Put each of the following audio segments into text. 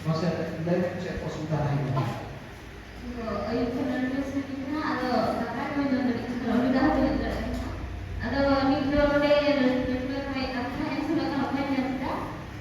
Maksudnya dari cek pos utara ini. Ayun sa nalabas na kita, kakak mo doon, kalau udah ada, video udah may kakak yang sudah kalau main kita,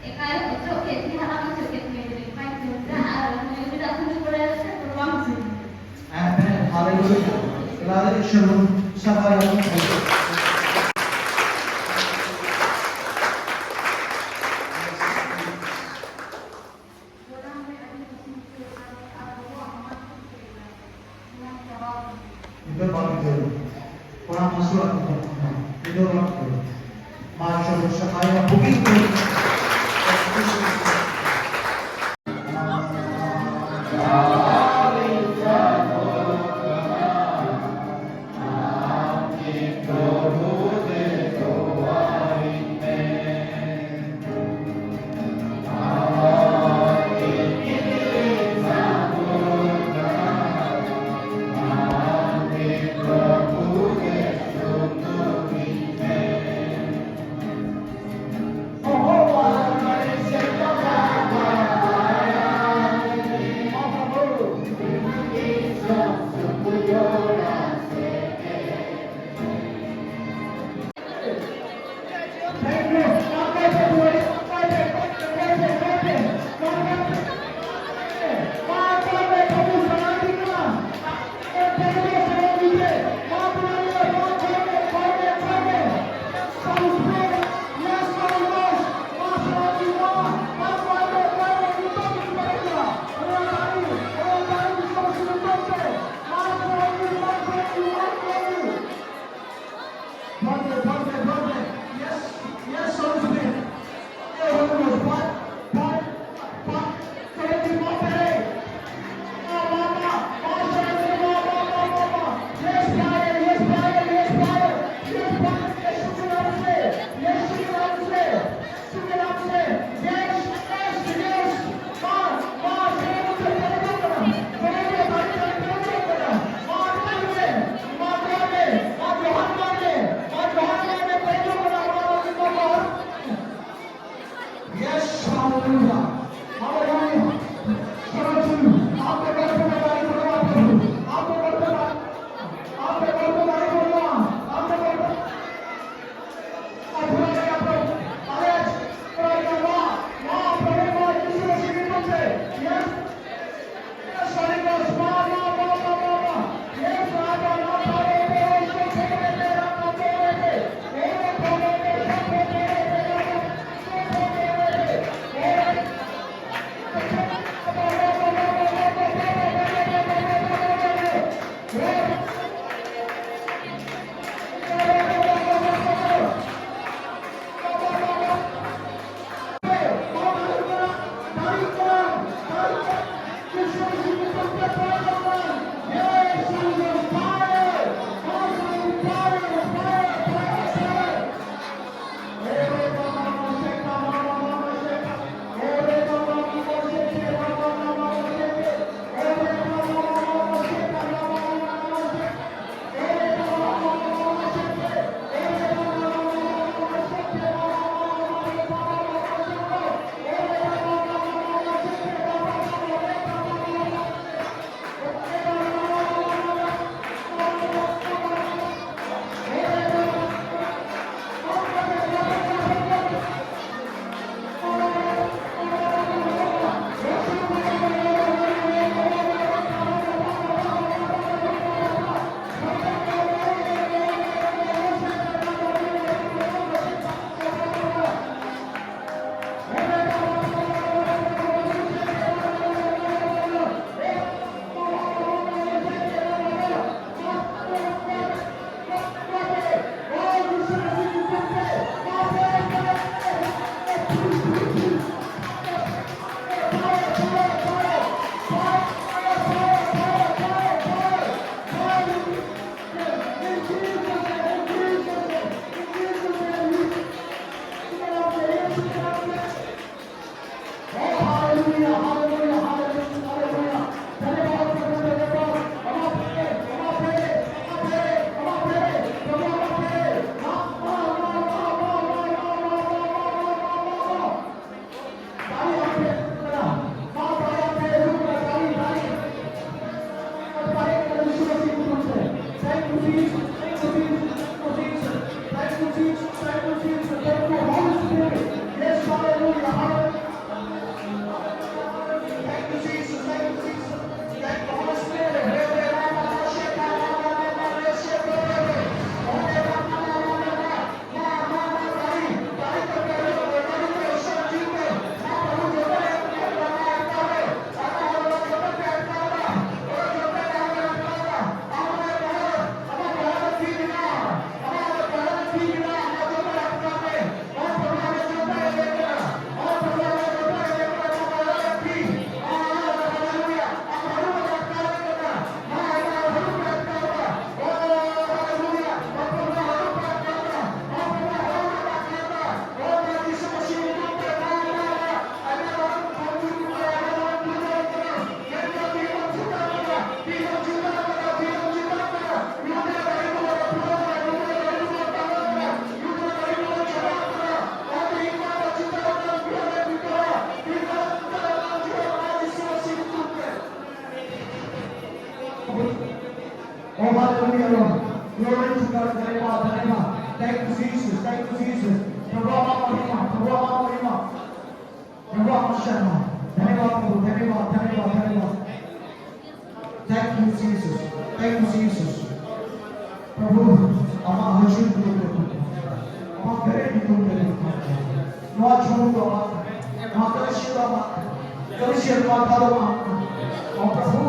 kayak itu kayak di halaman cukup main dari main juga, udah aku juga udah terbang sih. Amen. Hallelujah. Kelihatan shalom sama yang itu baru itu kurang masuk itu baru masuk sekaya begitu. Hallelujah, Lord. Glory to God. धन्यवाद, धन्यवाद. Thank you, Jesus. Thank you, Jesus. प्रभु आपका महिमा, प्रभु आपका महिमा, प्रभु आपका शरण. धन्यवाद प्रभु, धन्यवाद, धन्यवाद, धन्यवाद. Thank you, Jesus. Thank you, Jesus. प्रभु हमारा हजूर को देखो, हमारा बेटे को देखो. नौ छोड़ो तो हमारा कलिसिया हमारा कलिसिया हमारा और प्रभु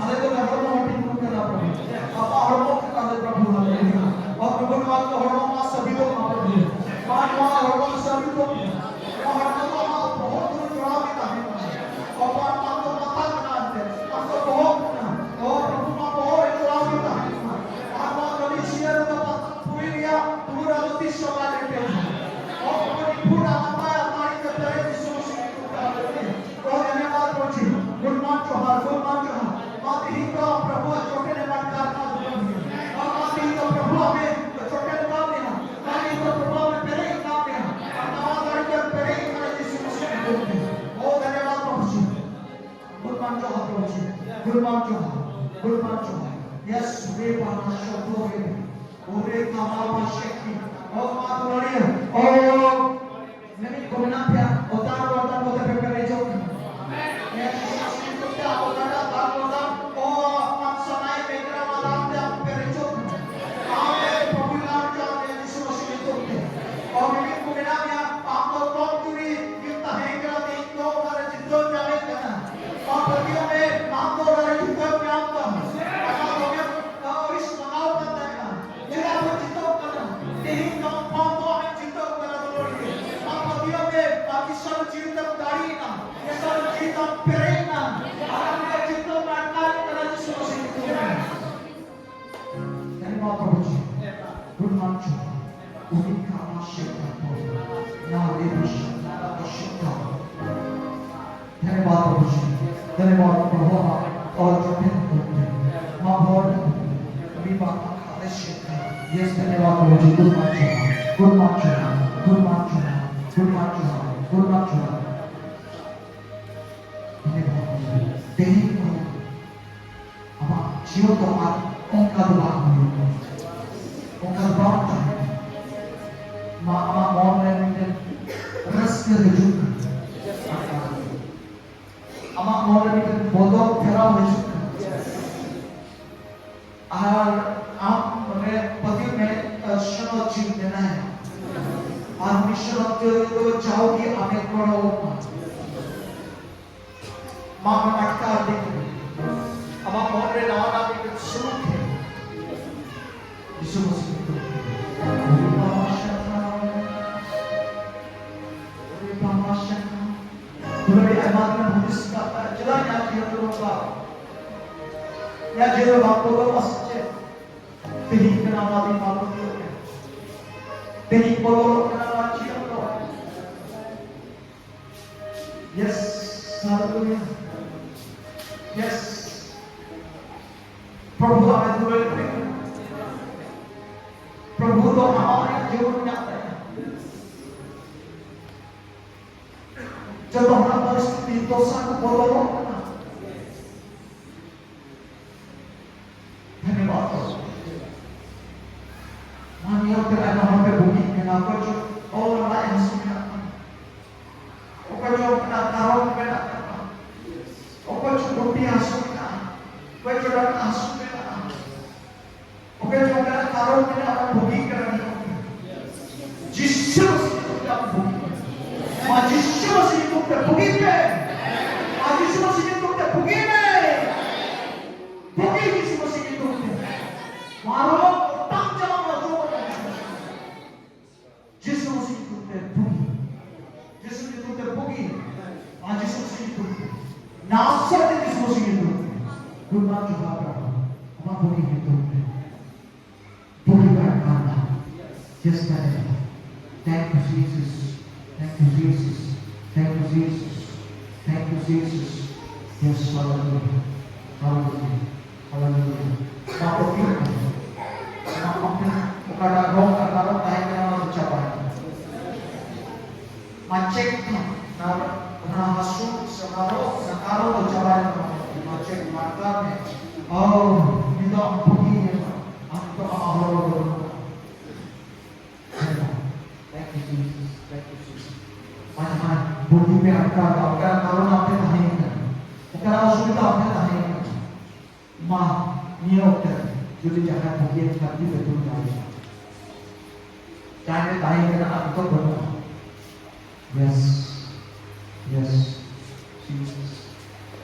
हमें तो नगर में हटी को करना प्रभु. आपा हरमों के काले प्रभु हमें और प्रभु ने आपको हरमों में सभी लोग मापते हैं. मान वहाँ हरमों में सभी लोग और हरमों को हमारा बहुत दूर जुड़ा भी नहीं और मान तो मता बनाते हम तो बहुत और प्रभु माँ बहुत जुड़ा भी नहीं हमारा कलिसिया का पूरी लिया पूरा लोटी शोभा लेते हैं और प्रभु ने पूरा हमारा हमारी तरह विश्वास की करते हैं और धन्यवाद प्रभु गुणमान चौहान माते ही तो प्रभु छोटे ने मन करना जरूरी है और माते ही तो प्रभु हमें छोटे ने काम देना माते ही तो प्रभु हमें पहले ही काम देना और नवादारी कर पहले ही हमारे यीशु मसीह ने बोल दिया ओ धन्यवाद प्रभु जी गुणमान चौहान प्रभु जी गुणमान चौहान यस वे पाना शब्दों में ओरे कामावा शक्ति और मातुरानिया और मैंने कोमना पे ओतार बोते पे पे जो यस क्या होता है बात होता ओ आप समय में मेरा वाला पे आप पे जो आए प्रभु नाम जो यीशु मसीह ने तोड़ते और मैंने कोमना में आप लोग कौन तुरी कितना है क्या नहीं तो हमारे जिद्दों जावे करना और प्रतियों में आप तो हमारे जिद्दों में आप तो और इस मनाओ करना है जिला को जिद्दों करना नहीं तो कौन तो हमें जिद्दों करना जरूरी है आप प्रतियों में बाकी सब जीवित दाढ़ी ना ये सब जीवित पेरे ना हमारे जिद्दों में कार्य करना यीशु मसीह ने धन्यवाद प्रभु जी गुड मॉर्निंग उन्हीं का आशीर्वाद ना ले विश्वास आशीर्वाद धन्यवाद प्रभु जी धन्यवाद प्रभु और जो भी मां बहुत अभी बात खाते क्षेत्र यस धन्यवाद प्रभु जी good morning good morning good morning good morning good morning धन्यवाद तेरी को अब जीवन को आप उनका दुआ उनका दुआ मां मौन में रस के जुक अमा मौन में बोलो फेरा में जुक और आप में पति में शनो जीव देना है और मिशन तो जाओगी हमें करो मां में अटका देख अमा मौन में नाना में शुरू थे यीशु मसीह Tuloy ay mga buddhist ka jalan yang dia terluka ya jero bapko masjid tehi kenama di malu dia tehi polo kenama dia lo yes hallelujah yes प्रभु हमें तुलोy करेगा प्रभु तो हमारे जीवन में आता है जब हमारा परिस्थिति दोषा को बोलो धन्यवाद मानिए कि मैं हम पे भूमि में ना कुछ और लाइन सुनना और जो अपना कारों में ना करना और कुछ रुपया सुनना कुछ जो डर सुनना और जो अपना कारों में ना भूमि करनी जिससे उसका भूमि आज यीशु मसीह को पुगी पे आज यीशु मसीह को पुगी में पुगी यीशु मसीह को मारो तम जमा जो यीशु मसीह को पुगी यीशु मसीह को पुगी आज यीशु मसीह को नासरत यीशु मसीह को गुना जो बाबा हम पुगी में तो पुगी का काम yes thank you Jesus Thank you, Jesus. Thank you, Jesus. Thank you, Jesus. Yes, hallelujah. Hallelujah. Hallelujah. Mapapil ka. Mapapil. Ukaragong tayo ka na magsasabahan. Ma-check ka na nahasok sa karo magsasabahan. Ma-check marka. Oh, dito ang pugi. jaga, ukara karuna ape tahan, ukara asubida ape tahan, ma niokter, jadi jangan bagian hati betul lagi. Jangan tahan kena aku berdoa. Yes, yes, Jesus.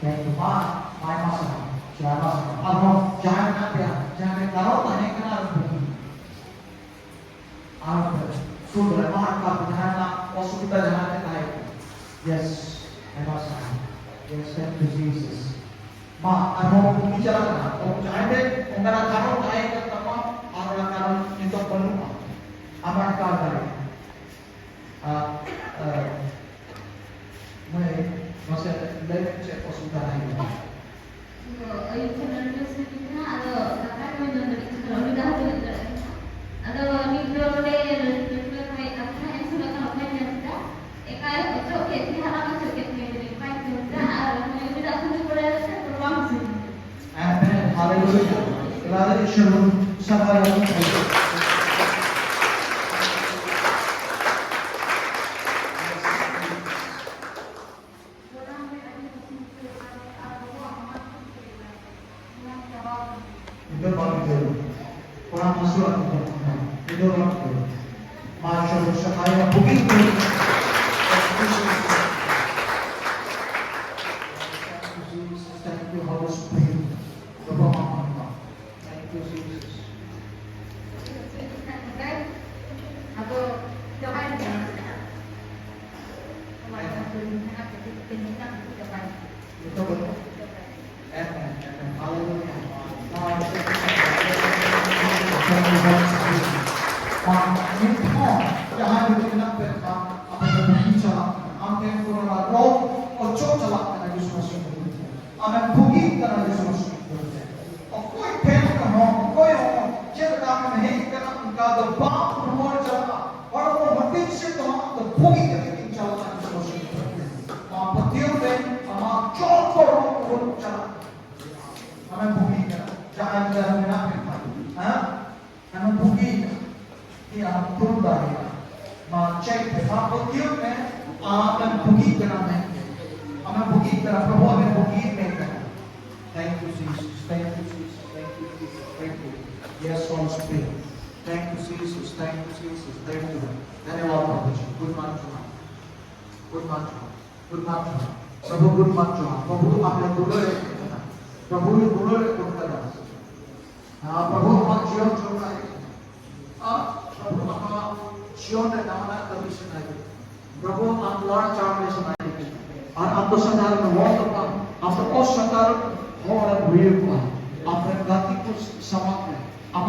Thank you, ma, my master, jangan, jangan apa, jangan kalau tahan kena aku. Apa? Sudah mahal kapitahan masuk kita jangan tahan. Yes, my master. Yes, thank you, Jesus. Ma, ano kung bicara na, kung jangan kung karon tahan ka tama, karon ito penuh. Aman ka dari. May masa lain cek hospital ini. Ayun sa nurse na kakak mo doon udah doon ada nito udah may apa yang sudah kalau punya sudah kayak itu kayak halaman sedikit kayak baik juga udah aku boleh beruang sih. Amen. Hallelujah. Lalu shalom sama yang itu baru dulu. Orang masuk itu orang dulu. Masuk sekaya begitu. Thank you, Holy Spirit. Thank you, Jesus. Aku coba Itu betul. Amen. Hallelujah. Jangan bertindak berkata apa yang berbicara. Amin. Kurang roh, ojo celak dengan Yesus Kristus. Amin. Bugi dengan Yesus Kristus. Koi pen kano, koi ho, jika kami menghentak engkau depan rumah celak, orang mau mati situ, the bugi dengan celak Yesus Kristus. Petiung dan cor pun celak. Amin. Bugi jangan jangan menafsirkan. Amin. Bugi yang turun cek memang betul akan bugi kena akan bugi kena Prabhu akan bugi kena. Thank you Jesus, thank you Jesus, thank you Jesus, thank you. Yes, Holy Spirit. Thank you Jesus, thank you Jesus, thank you. धन्यवाद प्रभु जी, good man Tuhan, good man Tuhan, good man Tuhan. Prabhu good man Tuhan. Prabhu आपने दुर्लभ किया, Prabhu ने दुर्लभ किया. Prabhu हमारे जीवन जोड़ा है. Prabhu हमारा जीवन में नामना कभी सुनाई. Prabhu हम लड़ चार में सुनाई. और आप तो साधारण वक्त का, आप तो असाधारण होने हुए हुआ. आपने गति को समाप्त है. आप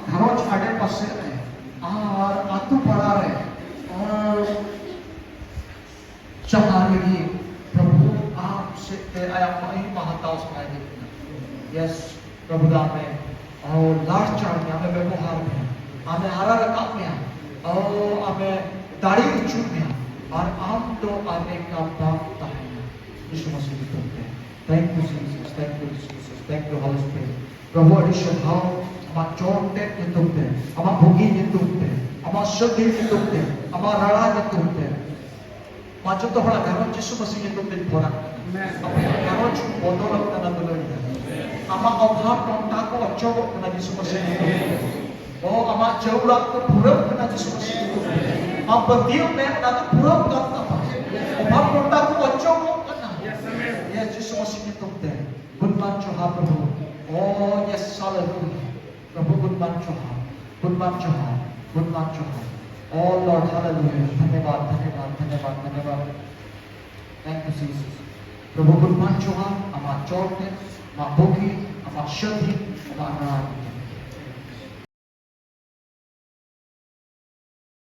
घरों छाड़े पसे रहे. और आतु पड़ा रहे. और चहारेगी. प्रभु आपसे आया माही महत्व सुनाई देती है. Yes, प्रभु दाम में और लास्ट चार में हमें व्यवहार में हमें हरा रकाब में और हमें दाढ़ी उच्चू में और आम तो हमें का प्राप्त है. यीशु मसीह की तुमने. Thank you Jesus, thank you Jesus, thank you Holy Spirit. Prabhu addition how हमार चोटे की तुमने, हमार भोगी की तुमने, हमार शक्ति की तुमने, हमार राड़ा की तुमने. माचो तो बड़ा घरों यीशु मसीह की तुमने भरा. अपने घरों चुप बोतल अपना न दुलोई. Ama ọ̀pá pọ̀ntà kọ̀ ọ̀chọ́ kena Yesus Kristus itu. Oh, ama jaulah ke puruk kena Yesus Kristus itu. Ama berdiam nak ke puruk kata apa? Ọ̀pá pọ̀ntà kọ̀ ọ̀chọ́ kena. Yes, Yesus Kristus itu deh. Gunman Tuhan Prabhu. Oh, yes, hallelujah. Prabhu gunman Tuhan. Gunman Tuhan. Gunman Tuhan. Oh Lord, hallelujah. धन्यवाद, धन्यवाद, धन्यवाद, धन्यवाद. Thank you Jesus. Prabhu gunman Tuhan. Ama chorte. Mabuki, ama syadhi, ama